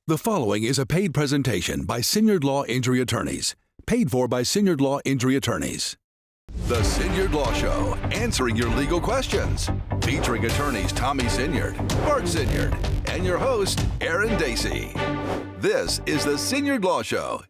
The following is a paid presentation by Siniard Law Injury Attorneys, paid for by Siniard Law Injury Attorneys. The Siniard Law Show, answering your legal questions, featuring attorneys Tommy Siniard, Bart Siniard, and your host, Aaron Dacey. This is the Siniard Law Show.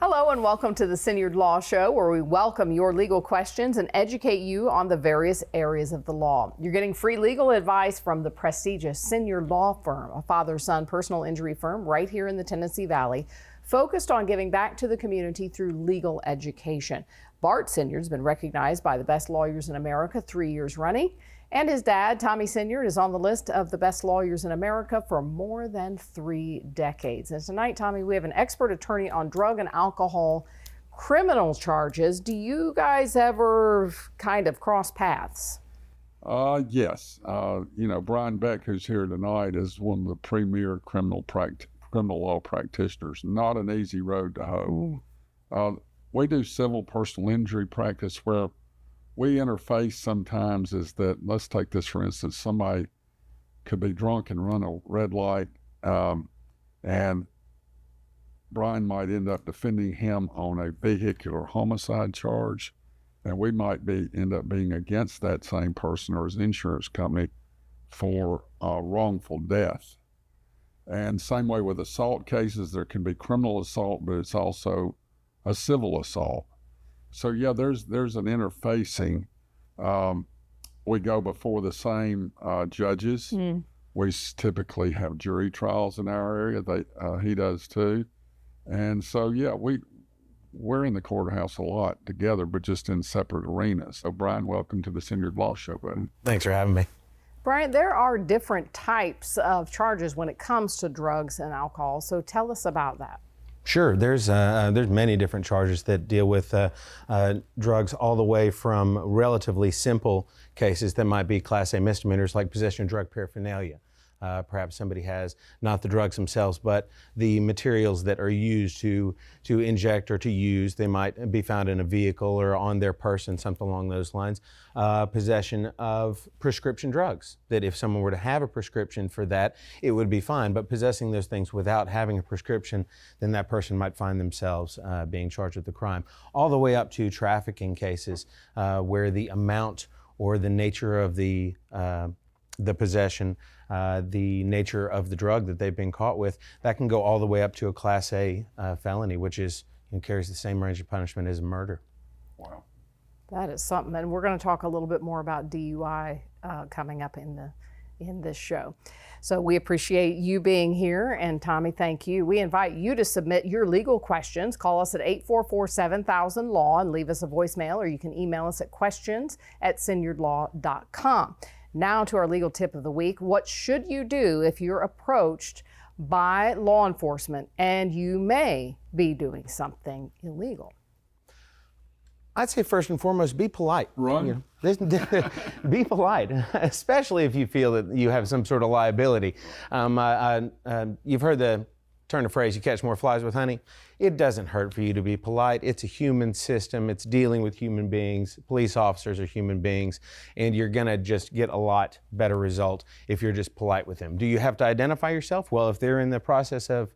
Hello and welcome to the Siniard Law Show, where we welcome your legal questions and educate you on the various areas of the law. You're getting free legal advice from the prestigious Siniard Law Firm, a father-son personal injury firm right here in the Tennessee Valley, focused on giving back to the community through legal education. Bart Siniard's been recognized by the best lawyers in America 3 years running, and his dad, Tommy Siniard, is on the list of the best lawyers in America for more than 3 decades. And tonight, Tommy, we have an expert attorney on drug and alcohol criminal charges. Do you guys ever kind of cross paths? Yes. Brian Beck, who's here tonight, is one of the premier criminal law practitioners. Not an easy road to hoe. We do civil personal injury practice where we interface sometimes is that, let's take this for instance, somebody could be drunk and run a red light, and Brian might end up defending him on a vehicular homicide charge, and we might end up being against that same person or his insurance company for wrongful death. And same way with assault cases, there can be criminal assault, but it's also a civil assault. So yeah, there's an interfacing. We go before the same judges. We typically have jury trials in our area. He does too. And so yeah, we're in the courthouse a lot together, but just in separate arenas. So Brian, welcome to the Siniard Law Show, buddy. Thanks for having me. Brian, there are different types of charges when it comes to drugs and alcohol. So tell us about that. Sure, there's many different charges that deal with drugs, all the way from relatively simple cases that might be Class A misdemeanors like possession of drug paraphernalia. Perhaps somebody has not the drugs themselves, but the materials that are used to inject or to use. They might be found in a vehicle or on their person, something along those lines. Possession of prescription drugs, that if someone were to have a prescription for that, it would be fine. But possessing those things without having a prescription, then that person might find themselves being charged with the crime. All the way up to trafficking cases where the amount or the nature of the possession, the nature of the drug that they've been caught with, that can go all the way up to a Class A felony, which carries the same range of punishment as murder. Wow. That is something, and we're going to talk a little bit more about DUI coming up in this show. So we appreciate you being here, and Tommy, thank you. We invite you to submit your legal questions. Call us at 844-7000-LAW and leave us a voicemail, or you can email us at questions@siniardlaw.com. Now to our legal tip of the week. What should you do if you're approached by law enforcement and you may be doing something illegal? I'd say first and foremost, be polite. Run. Be polite, especially if you feel that you have some sort of liability. You've heard the turn of phrase, you catch more flies with honey. It doesn't hurt for you to be polite. It's a human system. It's dealing with human beings. Police officers are human beings, and you're gonna just get a lot better result if you're just polite with them. Do you have to identify yourself? Well, if they're in the process of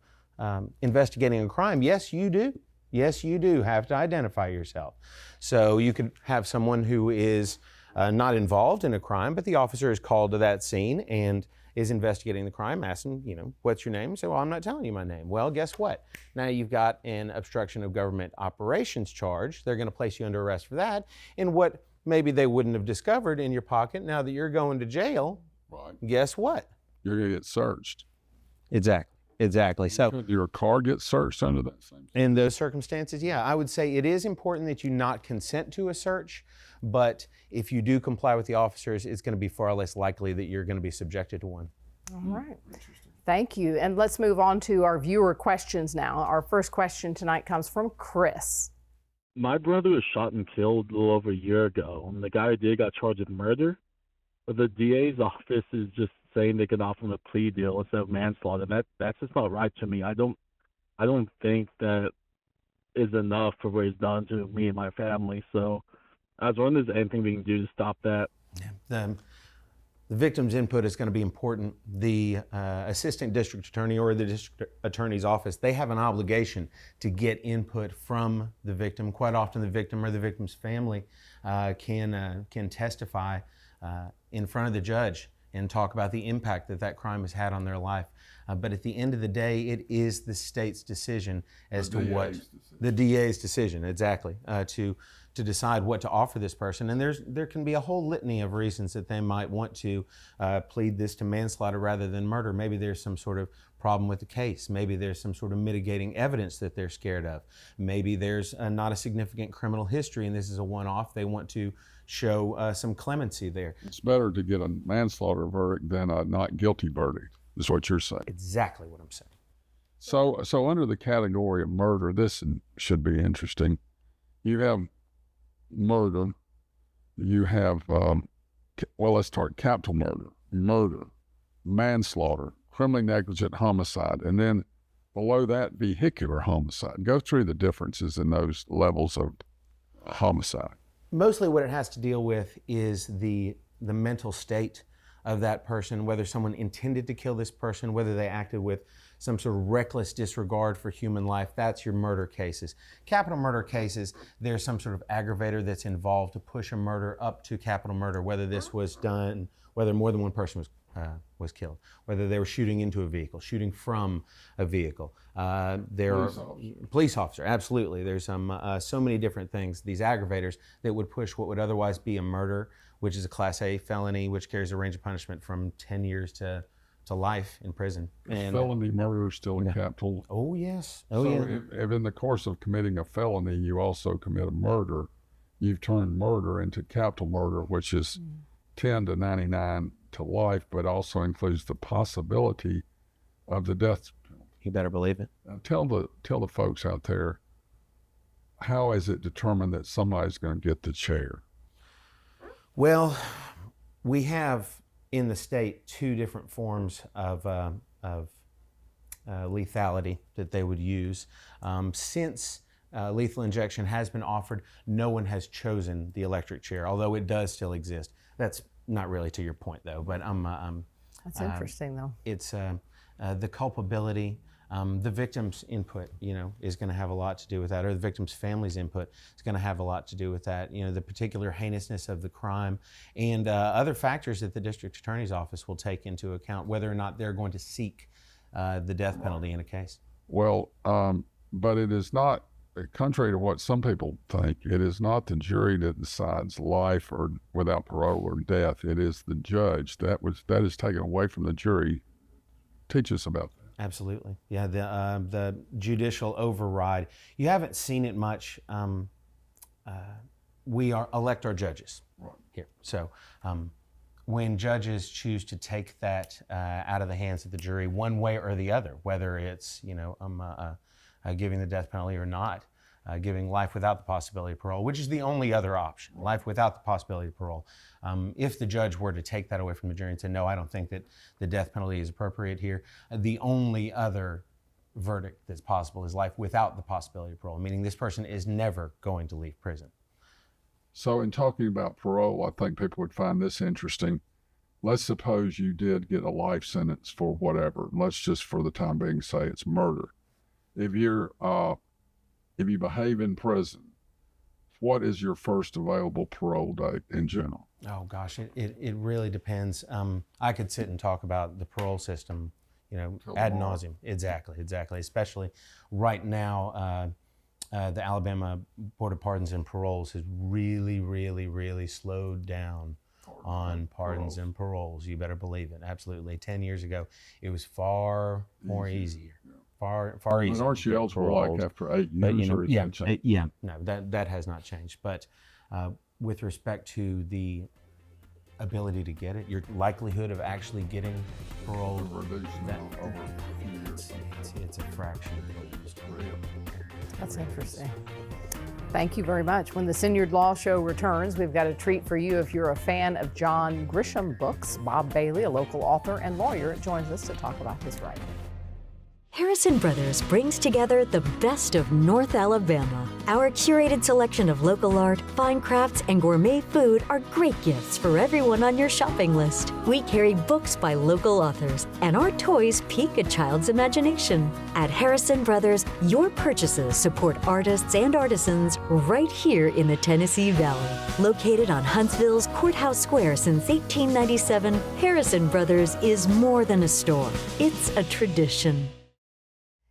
investigating a crime, yes, you do. Yes, you do have to identify yourself. So you could have someone who is not involved in a crime, but the officer is called to that scene and is investigating the crime, ask them, what's your name? Say, well, I'm not telling you my name. Well, guess what? Now you've got an obstruction of government operations charge. They're going to place you under arrest for that. And what maybe they wouldn't have discovered in your pocket, now that you're going to jail, Right. Guess what? You're going to get searched. Exactly. So Could your car get searched under that same? in those circumstances, yeah, I would say it is important that you not consent to a search, but if you do comply with the officers, it's going to be far less likely that you're going to be subjected to one. All right. Thank you. And let's move on to our viewer questions now. Our first question tonight comes from Chris. My brother was shot and killed a little over a year ago, and the guy who did got charged with murder. But the DA's office is just saying they can offer him a plea deal instead of manslaughter. That's just not right to me. I don't think that is enough for what he's done to me and my family. So I was wondering if there's anything we can do to stop that. Yeah. the victim's input is going to be important. The assistant district attorney or the district attorney's office, they have an obligation to get input from the victim. Quite often the victim or the victim's family can testify in front of the judge and talk about the impact that that crime has had on their life. But at the end of the day, it is the state's decision as to what the DA's decision, exactly, to decide what to offer this person. And there can be a whole litany of reasons that they might want to plead this to manslaughter rather than murder. Maybe there's some sort of problem with the case. Maybe there's some sort of mitigating evidence that they're scared of. Maybe there's not a significant criminal history and this is a one-off. They want to show some clemency there. It's better to get a manslaughter verdict than a not guilty verdict, is what you're saying. Exactly what I'm saying. So under the category of murder, this should be interesting. You have murder, you have, let's start capital murder, manslaughter, criminally negligent homicide, and then below that, vehicular homicide. Go through the differences in those levels of homicide. Mostly what it has to deal with is the mental state of that person, whether someone intended to kill this person, whether they acted with some sort of reckless disregard for human life. That's your murder cases. Capital murder cases, there's some sort of aggravator that's involved to push a murder up to capital murder, whether this was done, whether more than one person was killed, whether they were shooting into a vehicle, shooting from a vehicle. Police officer, absolutely. There's so many different things, these aggravators that would push what would otherwise be a murder, which is a Class A felony, which carries a range of punishment from 10 years to life in prison. And felony murder is still in capital. Oh, yes. Oh, so yeah. If in the course of committing a felony, you also commit a murder, you've turned murder into capital murder, which is 10 to 99 to life, but also includes the possibility of the death penalty. You better believe it. Now tell the folks out there, how is it determined that somebody's going to get the chair? Well, we have in the state two different forms of lethality that they would use. Since lethal injection has been offered, no one has chosen the electric chair, although it does still exist. That's not really to your point, though, but that's interesting, though. It's the culpability. The victim's input, is going to have a lot to do with that, or the victim's family's input is going to have a lot to do with that. The particular heinousness of the crime and other factors that the district attorney's office will take into account, whether or not they're going to seek the death penalty in a case. Well, but it is not, contrary to what some people think, it is not the jury that decides life or without parole or death. It is the judge. That is taken away from the jury. Teach us about that. Absolutely. Yeah, the judicial override. You haven't seen it much. We elect our judges here. So when judges choose to take that out of the hands of the jury one way or the other, whether it's, giving the death penalty or not, giving life without the possibility of parole, which is the only other option, life without the possibility of parole. If the judge were to take that away from the jury and say, no, I don't think that the death penalty is appropriate here, the only other verdict that's possible is life without the possibility of parole, meaning this person is never going to leave prison. So in talking about parole, I think people would find this interesting. Let's suppose you did get a life sentence for whatever. Let's just for the time being say it's murder. If you behave in prison, what is your first available parole date in general? Oh gosh, it really depends. I could sit and talk about the parole system, ad nauseum. Exactly. Especially right now, the Alabama Board of Pardons and Paroles has really slowed down on pardons and paroles. You better believe it. Absolutely. 10 years ago, it was far more easier. Yeah. Far easier. But aren't you eligible like after 8 years? No, that has not changed. But with respect to the ability to get it, your likelihood of actually getting parole, it's a fraction of what it used to be. That's interesting. Thank you very much. When the Siniard Law Show returns, we've got a treat for you if you're a fan of John Grisham books. Bob Bailey, a local author and lawyer, joins us to talk about his writing. Here Harrison Brothers brings together the best of North Alabama. Our curated selection of local art, fine crafts, and gourmet food are great gifts for everyone on your shopping list. We carry books by local authors, and our toys pique a child's imagination. At Harrison Brothers, your purchases support artists and artisans right here in the Tennessee Valley. Located on Huntsville's Courthouse Square since 1897, Harrison Brothers is more than a store. It's a tradition.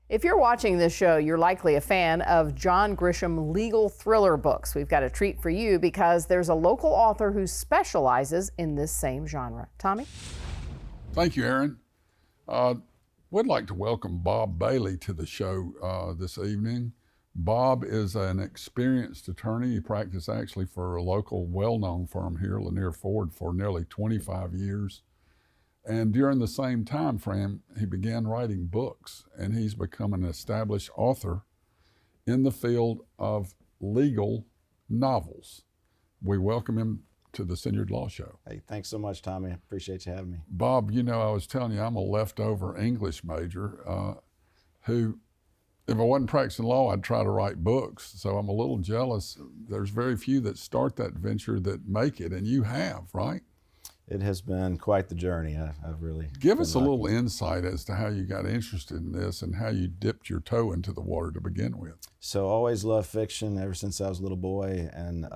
If you're watching this show, you're likely a fan of John Grisham legal thriller books. We've got a treat for you because there's a local author who specializes in this same genre. Tommy? Thank you, Aaron. We'd like to welcome Bob Bailey to the show this evening. Bob is an experienced attorney. He practiced actually for a local well-known firm here, Lanier Ford, for nearly 25 years. And during the same time frame, he began writing books, and he's become an established author in the field of legal novels. We welcome him to the Siniard Law Show. Hey, thanks so much, Tommy. I appreciate you having me. Bob, you know, I was telling you, I'm a leftover English major who, if I wasn't practicing law, I'd try to write books. So I'm a little jealous. There's very few that start that venture that make it, and you have, right? It has been quite the journey. I've really Give us a lucky. little insight as to how you got interested in this and how you dipped your toe into the water to begin with. So always loved fiction ever since I was a little boy. And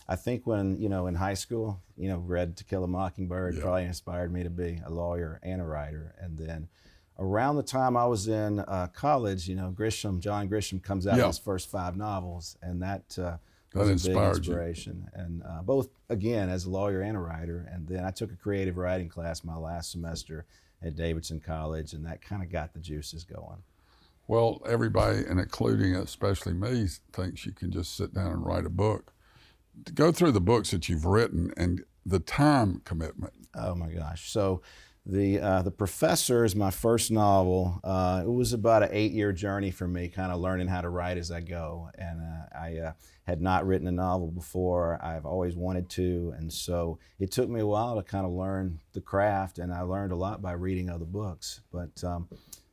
I think when, in high school, read To Kill a Mockingbird probably inspired me to be a lawyer and a writer. And then around the time I was in college, John Grisham comes out with his first 5 novels, and that was a big inspiration. And both, again, as a lawyer and a writer. And then I took a creative writing class my last semester at Davidson College, and that kind of got the juices going. Well, everybody, and including especially me, thinks you can just sit down and write a book. To go through the books that you've written and the time commitment. Oh my gosh. So The Professor is my first novel. It was about an 8-year journey for me, kind of learning how to write as I go. And I had not written a novel before. I've always wanted to. And so it took me a while to kind of learn the craft, and I learned a lot by reading other books. But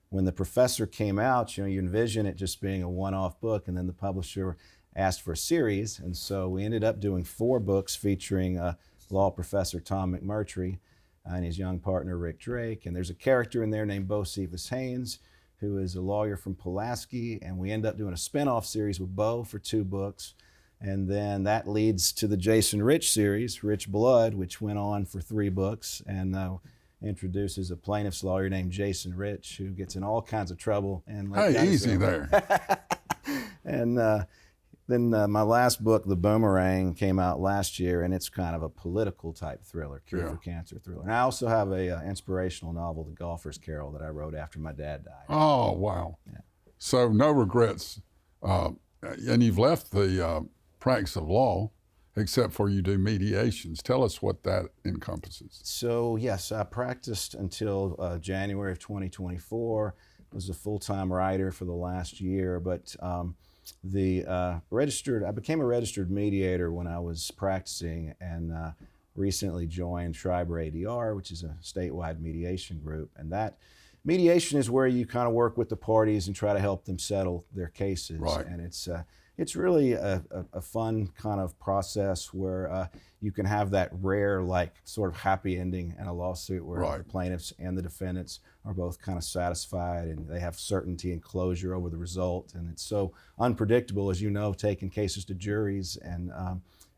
when The Professor came out, you envision it just being a one-off book, and then the publisher asked for a series. And so we ended up doing 4 books featuring law professor Tom McMurtry and his young partner, Rick Drake. And there's a character in there named Bo Cephas Haynes, who is a lawyer from Pulaski. And we end up doing a spinoff series with Bo for 2 books. And then that leads to the Jason Rich series, Rich Blood, which went on for 3 books and introduces a plaintiff's lawyer named Jason Rich, who gets in all kinds of trouble. And Hey, easy there. And then my last book, The Boomerang, came out last year, and it's kind of a political type thriller, Cure for Cancer thriller. And I also have a inspirational novel, The Golfer's Carol, that I wrote after my dad died. Oh, wow. Yeah. So no regrets. And you've left the practice of law, except for you do mediations. Tell us what that encompasses. So yes, I practiced until January of 2024. Was a full-time writer for the last year, but I became a registered mediator when I was practicing, and recently joined Schreiber ADR, which is a statewide mediation group. And that mediation is where you kind of work with the parties and try to help them settle their cases. Right. And it's really a fun kind of process where you can have that rare, sort of happy ending in a lawsuit where the plaintiffs and the defendants are both kind of satisfied, and they have certainty and closure over the result. And it's so unpredictable, as you know, taking cases to juries, and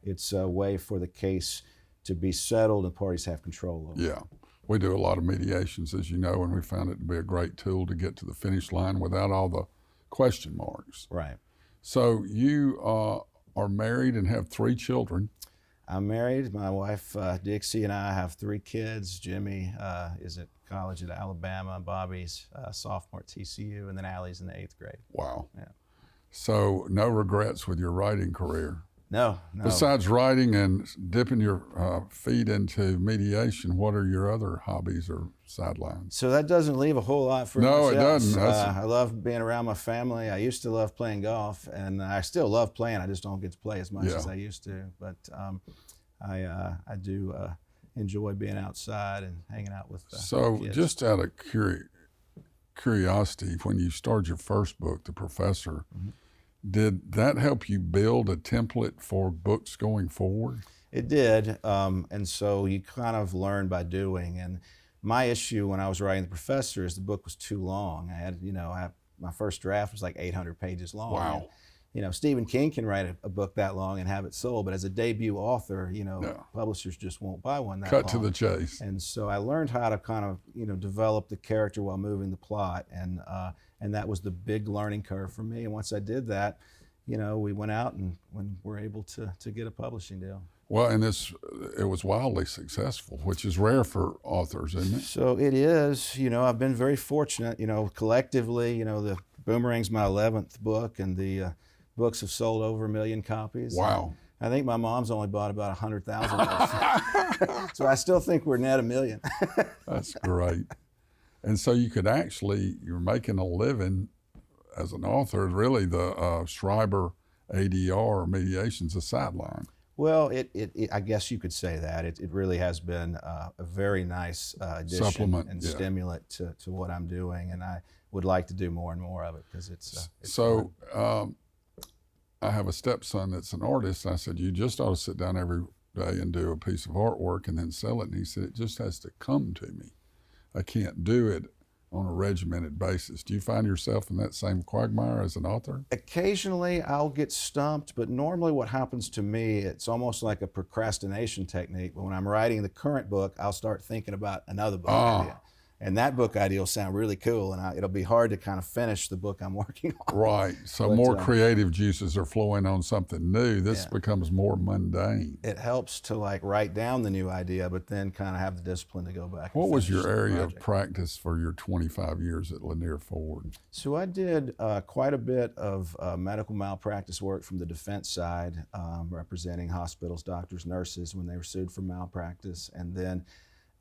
it's a way for the case to be settled and parties have control over. Yeah, we do a lot of mediations, as you know, and we found it to be a great tool to get to the finish line without all the question marks. Right. So you are married and have 3 children. I'm married. My wife, Dixie, and I have 3 kids. Jimmy is at college at Alabama. Bobby's sophomore at TCU, and then Allie's in the 8th grade. Wow. Yeah. So no regrets with your writing career. No. Besides writing and dipping your feet into mediation, what are your other hobbies or sidelines? So that doesn't leave a whole lot for No, much it else. doesn't. I love being around my family. I used to love playing golf, and I still love playing. I just don't get to play as much as I used to. But I do enjoy being outside and hanging out with So kids. just out of curiosity, when you started your first book, The Professor, did that help you build a template for books going forward? It did, and so you kind of learn by doing. And my issue when I was writing The Professor is the book was too long. I had, my first draft was like 800 pages long. Wow. And, Stephen King can write a book that long and have it sold, but as a debut author, publishers just won't buy one that long. Cut to the chase. And so I learned how to kind of, develop the character while moving the plot, and that was the big learning curve for me. And once I did that, we went out and were able to get a publishing deal. Well, and it was wildly successful, which is rare for authors, isn't it? So it is. I've been very fortunate. Collectively, the Boomerang's my 11th book, and the books have sold over 1 million copies. Wow. I think my mom's only bought about 100,000. So I still think we're net 1 million. That's great. And so you're making a living as an author. Really, the Schreiber ADR mediation's a sideline. Well, I guess you could say that. It really has been a very nice addition supplement and stimulant to what I'm doing, and I would like to do more and more of it because it's so. I have a stepson that's an artist. I said, you just ought to sit down every day and do a piece of artwork and then sell it. And he said, it just has to come to me. I can't do it on a regimented basis. Do you find yourself in that same quagmire as an author? Occasionally I'll get stumped, but normally what happens to me, it's almost like a procrastination technique. But when I'm writing the current book, I'll start thinking about another book idea. And that book idea will sound really cool, and it'll be hard to kind of finish the book I'm working on. Right. So more creative juices are flowing on something new. This becomes more mundane. It helps to write down the new idea, but then kind of have the discipline to go back. What was your area of practice for your 25 years at Lanier Ford? So I did quite a bit of medical malpractice work from the defense side, representing hospitals, doctors, nurses when they were sued for malpractice, and then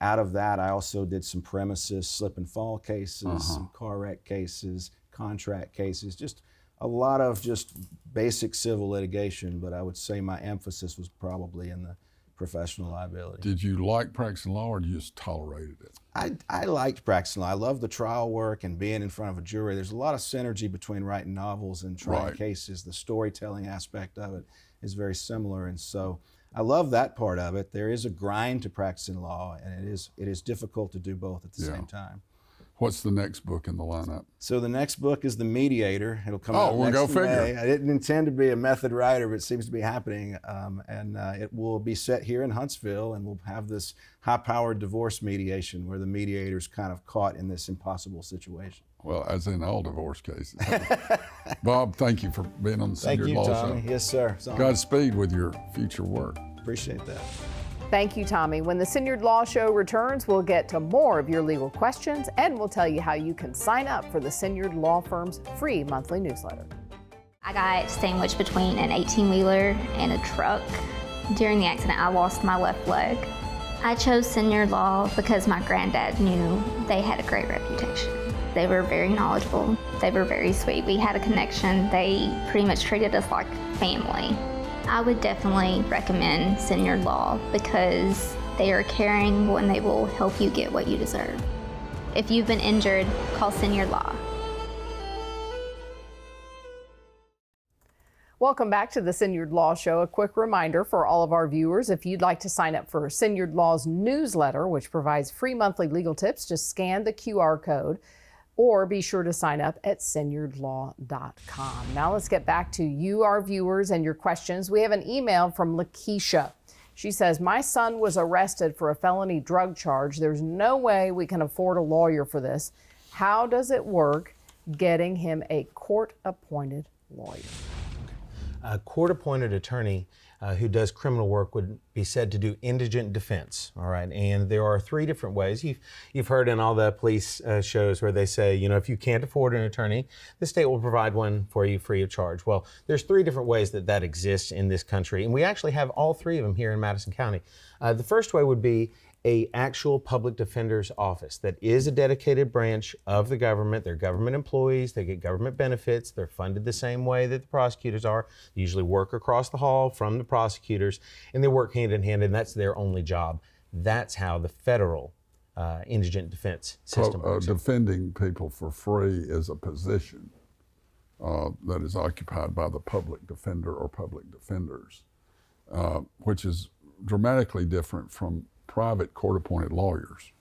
out of that, I also did some premises slip and fall cases, some car wreck cases, contract cases, just a lot of just basic civil litigation, but I would say my emphasis was probably in the professional liability. Did you like practicing law, or you just tolerated it? I liked practicing law. I love the trial work and being in front of a jury. There's a lot of synergy between writing novels and trying cases. The storytelling aspect of it is very similar, and so I love that part of it. There is a grind to practicing law, and it is difficult to do both at the same time. What's the next book in the lineup? So the next book is The Mediator. It'll come out next May. I didn't intend to be a method writer, but it seems to be happening. And it will be set here in Huntsville, and we'll have this high-powered divorce mediation where the mediator's kind of caught in this impossible situation. Well, as in all divorce cases. Bob, thank you for being on the Siniard Law Show. Tommy. Yes, sir. Godspeed with your future work. Appreciate that. Thank you, Tommy. When the Siniard Law Show returns, we'll get to more of your legal questions, and we'll tell you how you can sign up for the Siniard Law Firm's free monthly newsletter. I got sandwiched between an 18-wheeler and a truck. During the accident, I lost my left leg. I chose Siniard Law because my granddad knew they had a great reputation. They were very knowledgeable. They were very sweet. We had a connection. They pretty much treated us like family. I would definitely recommend Siniard Law because they are caring and they will help you get what you deserve. If you've been injured, call Siniard Law. Welcome back to the Siniard Law Show. A quick reminder for all of our viewers, if you'd like to sign up for Siniard Law's newsletter, which provides free monthly legal tips, just scan the QR code or be sure to sign up at siniardlaw.com. Now let's get back to you, our viewers, and your questions. We have an email from Lakeisha. She says, my son was arrested for a felony drug charge. There's no way we can afford a lawyer for this. How does it work getting him a court-appointed lawyer? A court-appointed attorney who does criminal work would be said to do indigent defense, all right? And there are 3 different ways. You've heard in all the police shows where they say, if you can't afford an attorney, the state will provide one for you free of charge. Well, there's 3 different ways that exists in this country, and we actually have all 3 of them here in Madison County. The first way would be a actual public defender's office that is a dedicated branch of the government. They're government employees, they get government benefits, they're funded the same way that the prosecutors are. They usually work across the hall from the prosecutors, and they work hand in hand, and that's their only job. That's how the federal indigent defense system works. Defending people for free is a position that is occupied by the public defender or public defenders, which is dramatically different from private court-appointed lawyers.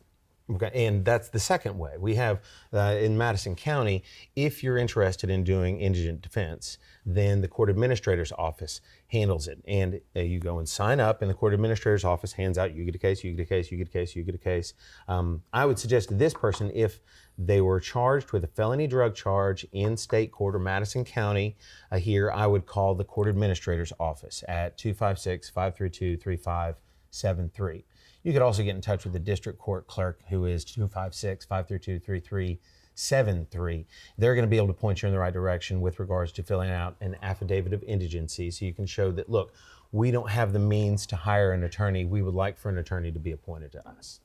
Okay, and that's the second way. We have in Madison County, if you're interested in doing indigent defense, then the court administrator's office handles it. And you go and sign up, and the court administrator's office hands out, you get a case, you get a case, you get a case, you get a case. I would suggest to this person, if they were charged with a felony drug charge in state court or Madison County here, I would call the court administrator's office at 256-532-3573. You could also get in touch with the district court clerk, who is 256-532-3373. They're going to be able to point you in the right direction with regards to filling out an affidavit of indigency, so you can show that, look, we don't have the means to hire an attorney. We would like for an attorney to be appointed to us.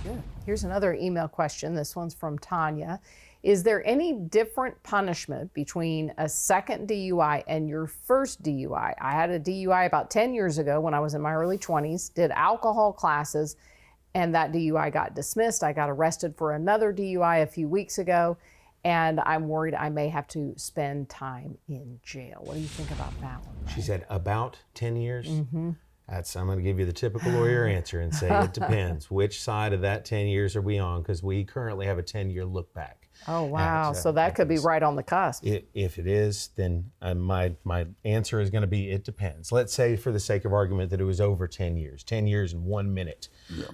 Very good. Here's another email question. This one's from Tanya. Is there any different punishment between a second DUI and your first DUI? I had a DUI about 10 years ago when I was in my early 20s, did alcohol classes, and that DUI got dismissed. I got arrested for another DUI a few weeks ago, and I'm worried I may have to spend time in jail. What do you think about that one? She said about 10 years? Mm-hmm. I'm going to give you the typical lawyer answer and say it depends. Which side of that 10 years are we on? Because we currently have a 10-year look back. Oh, wow. So that could be right on the cusp. If it is, then my answer is going to be it depends. Let's say, for the sake of argument, that it was over 10 years and 1 minute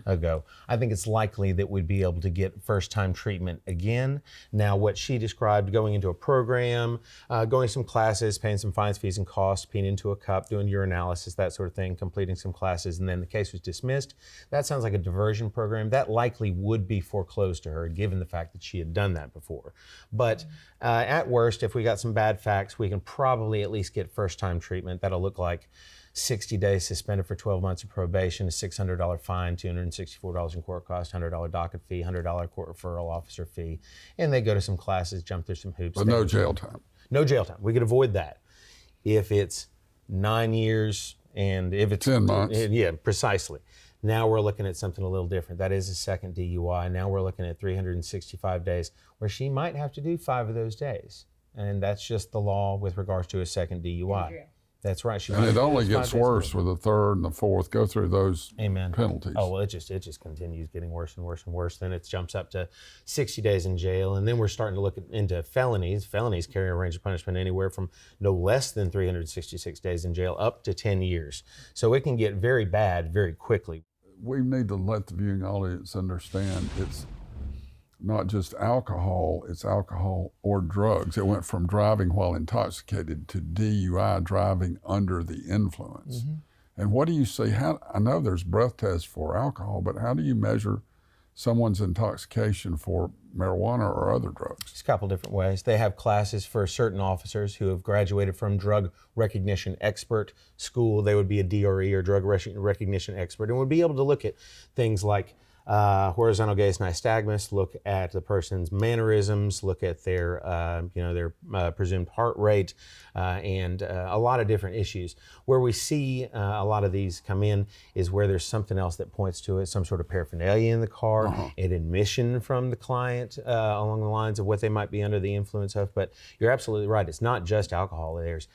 ago. I think it's likely that we'd be able to get first-time treatment again. Now, what she described, going into a program, going some classes, paying some fines, fees, and costs, peeing into a cup, doing urinalysis, that sort of thing, completing some classes, and then the case was dismissed. That sounds like a diversion program. That likely would be foreclosed to her, given the fact that she had done that before. But at worst, if we got some bad facts, we can probably at least get first-time treatment. That'll look like 60 days suspended for 12 months of probation, a $600 fine, $264 in court cost, $100 docket fee, $100 court referral officer fee, and they go to some classes, jump through some hoops. But no jail time. No jail time. We could avoid that. If it's 9 years and if it's 10 months. Yeah, precisely. Now we're looking at something a little different. That is a second DUI. Now we're looking at 365 days, where she might have to do 5 of those days. And that's just the law with regards to a second DUI. That's right. And it only gets worse with the third and the fourth. Go through those penalties. Oh, well, it just continues getting worse and worse and worse. Then it jumps up to 60 days in jail. And then we're starting to look into felonies. Felonies carry a range of punishment anywhere from no less than 366 days in jail up to 10 years. So it can get very bad very quickly. We need to let the viewing audience understand it's not just alcohol, it's alcohol or drugs. It went from driving while intoxicated to DUI, driving under the influence. Mm-hmm. And what do you see? I know there's breath tests for alcohol, but how do you measure someone's intoxication for marijuana or other drugs? It's a couple different ways. They have classes for certain officers who have graduated from drug recognition expert school. They would be a DRE or drug recognition expert, and would be able to look at things like horizontal gaze nystagmus, look at the person's mannerisms, look at their presumed heart rate, and a lot of different issues. Where we see a lot of these come in is where there's something else that points to it, some sort of paraphernalia in the car, an admission from the client along the lines of what they might be under the influence of. But you're absolutely right. It's not just alcohol. There's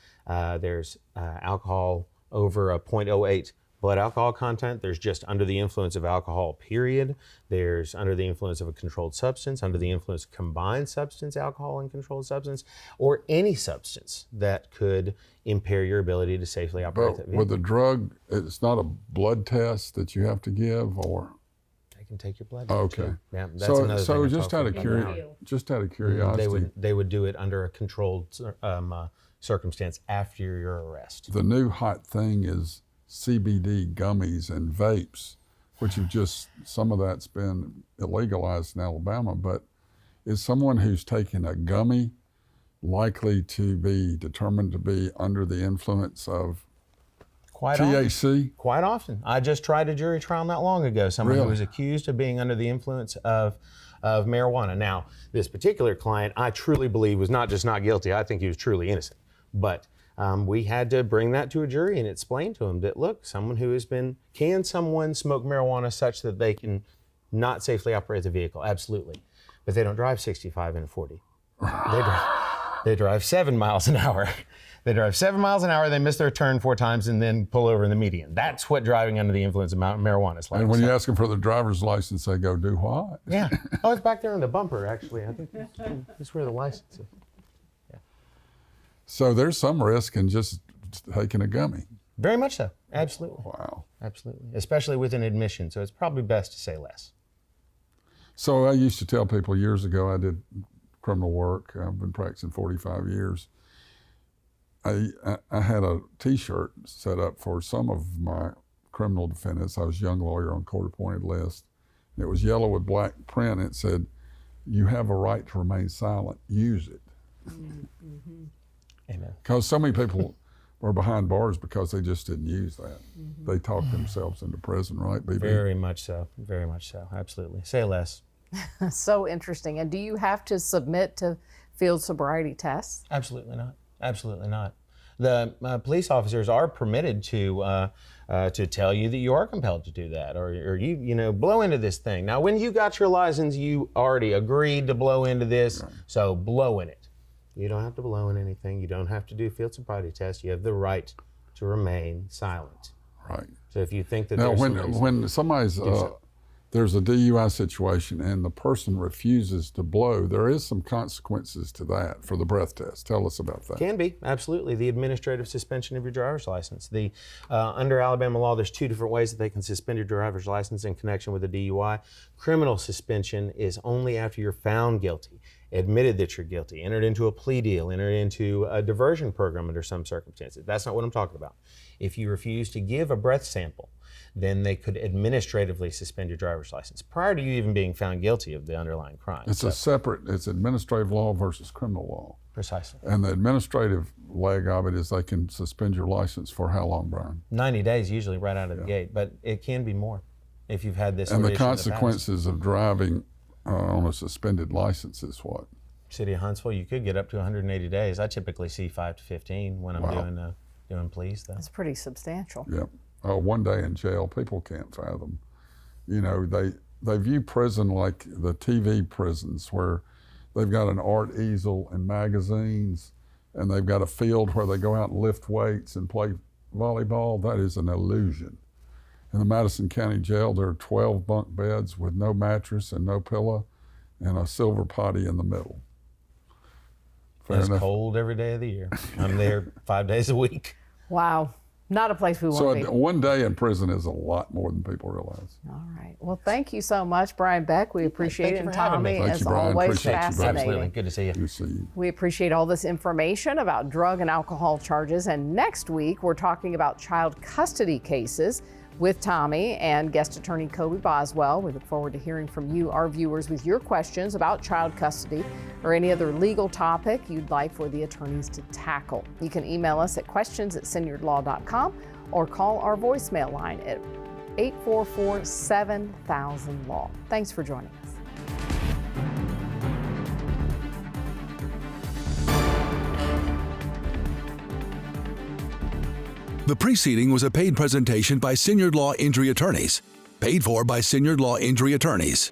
alcohol over a 0.08 blood alcohol content. There's just under the influence of alcohol, period. There's under the influence of a controlled substance, under the influence of combined substance, alcohol and controlled substance, or any substance that could impair your ability to safely operate that vehicle. With a drug, it's not a blood test that you have to give, or? They can take your blood. Okay. Yeah, that's so just out of curiosity. They would do it under a controlled circumstance after your arrest. The new hot thing is CBD gummies and vapes, which some of that's been illegalized in Alabama, but is someone who's taking a gummy likely to be determined to be under the influence of THC? Quite often. I just tried a jury trial not long ago. Someone who was accused of being under the influence of marijuana. Now, this particular client, I truly believe was not just not guilty, I think he was truly innocent. But we had to bring that to a jury and explain to them that, look, can someone smoke marijuana such that they can not safely operate the vehicle, absolutely. But they don't drive 65 and 40. They drive 7 miles an hour. They drive 7 miles an hour, they miss their turn 4 times, and then pull over in the median. That's what driving under the influence of marijuana is like. And when you ask them for their driver's license, they go, do what? Yeah. Oh, it's back there in the bumper, actually. I think that's where the license is. Yeah. So there's some risk in just taking a gummy. Very much so. Absolutely. Wow. Absolutely. Especially with an admission, so it's probably best to say less. So I used to tell people years ago, I did criminal work. I've been practicing 45 years. I had a T-shirt set up for some of my criminal defendants. I was a young lawyer on court-appointed list. And it was yellow with black print. It said, "You have a right to remain silent. Use it." Mm-hmm. Amen. Because so many people are behind bars because they just didn't use that. Mm-hmm. They talked themselves into prison, right, BB? Very much so. Very much so. Absolutely. Say less. So interesting. And do you have to submit to field sobriety tests? Absolutely not. Absolutely not. The police officers are permitted to tell you that you are compelled to do that, or you blow into this thing. Now, when you got your license, you already agreed to blow into this, right. So blow in it. You don't have to blow in anything. You don't have to do field sobriety tests. You have the right to remain silent. Right. So if you think that now, there's when somebody's there's a DUI situation and the person refuses to blow, there is some consequences to that for the breath test. Tell us about that. Can be, absolutely. The administrative suspension of your driver's license. Under Alabama law, there's 2 different ways that they can suspend your driver's license in connection with a DUI. Criminal suspension is only after you're found guilty, admitted that you're guilty, entered into a plea deal, entered into a diversion program under some circumstances. That's not what I'm talking about. If you refuse to give a breath sample, then they could administratively suspend your driver's license prior to you even being found guilty of the underlying crime. It's it's administrative law versus criminal law. Precisely. And the administrative leg of it is they can suspend your license for how long, Brian? 90 days usually right out of the gate, but it can be more if you've had this. And the consequences of driving on a suspended license is what? City of Huntsville, you could get up to 180 days. I typically see 5 to 15 when I'm doing pleas, though. That's pretty substantial. Yep. 1 day in jail, people can't fathom. They view prison like the TV prisons where they've got an art easel and magazines, and they've got a field where they go out and lift weights and play volleyball. That is an illusion. In the Madison County Jail, there are 12 bunk beds with no mattress and no pillow and a silver potty in the middle. It's cold every day of the year. I'm there 5 days a week. Wow. Not a place we want to be. So 1 day in prison is a lot more than people realize. All right. Well, thank you so much, Brian Beck. We appreciate it. And Tommy, as always, fascinating. Absolutely. Good to see you. Good to see you. We appreciate all this information about drug and alcohol charges. And next week, we're talking about child custody cases with Tommy and guest attorney Kobe Boswell. We look forward to hearing from you, our viewers, with your questions about child custody or any other legal topic you'd like for the attorneys to tackle. You can email us at questions@siniardlaw.com or call our voicemail line at 844-7000-LAW. Thanks for joining us. The preceding was a paid presentation by Siniard Law Injury Attorneys, paid for by Siniard Law Injury Attorneys.